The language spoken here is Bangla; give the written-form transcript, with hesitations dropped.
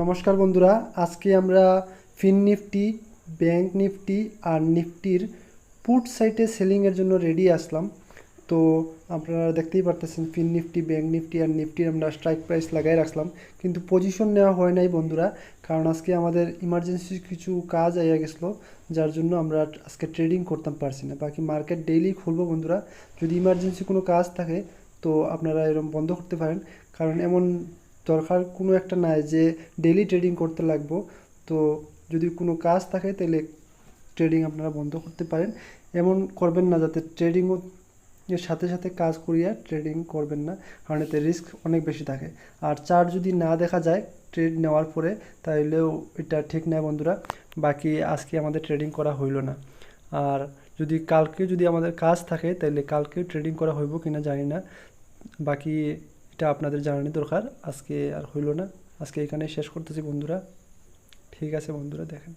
নমস্কার বন্ধুরা, আজকে আমরা ফিন নিফটি, ব্যাংক নিফটি আর নিফটির পুট সাইটে সেলিংয়ের জন্য রেডি আসলাম। তো আপনারা দেখতেই পারতেছেন ফিন নিফটি, ব্যাংক নিফটি আর নিফটির আমরা স্ট্রাইক প্রাইস লাগাই রাখলাম, কিন্তু পজিশন নেওয়া হয় নাই বন্ধুরা। কারণ আজকে আমাদের ইমার্জেন্সি কিছু কাজ আইয়া গেছিলো, যার জন্য আমরা আজকে ট্রেডিং করতাম পারছি না। বাকি মার্কেট ডেইলি খুলবো বন্ধুরা, যদি ইমার্জেন্সি কোনো কাজ থাকে তো আপনারা এরকম বন্ধ করতে পারেন। কারণ এমন দরকার কোনো একটা নাই যে ডেইলি ট্রেডিং করতে লাগবো। তো যদি কোনো কাজ থাকে তাহলে ট্রেডিং আপনারা বন্ধ করতে পারেন। এমন করবেন না যাতে ট্রেডিংও এর সাথে সাথে কাজ করিয়া ট্রেডিং করবেন না, কারণ এতে রিস্ক অনেক বেশি থাকে। আর চার্ট যদি না দেখা যায় ট্রেড নেওয়ার পরে, তাহলেও এটা ঠিক নয় বন্ধুরা। বাকি আজকে আমাদের ট্রেডিং করা হইল না। আর যদি কালকে যদি আমাদের কাজ থাকে তাহলে কালকেও ট্রেডিং করা হইব কিনা জানি না। বাকি এটা আপনাদের জানানো দরকার। আজকে আর হইল না, আজকে এখানে শেষ করতেছি বন্ধুরা। ঠিক আছে বন্ধুরা, দেখেন।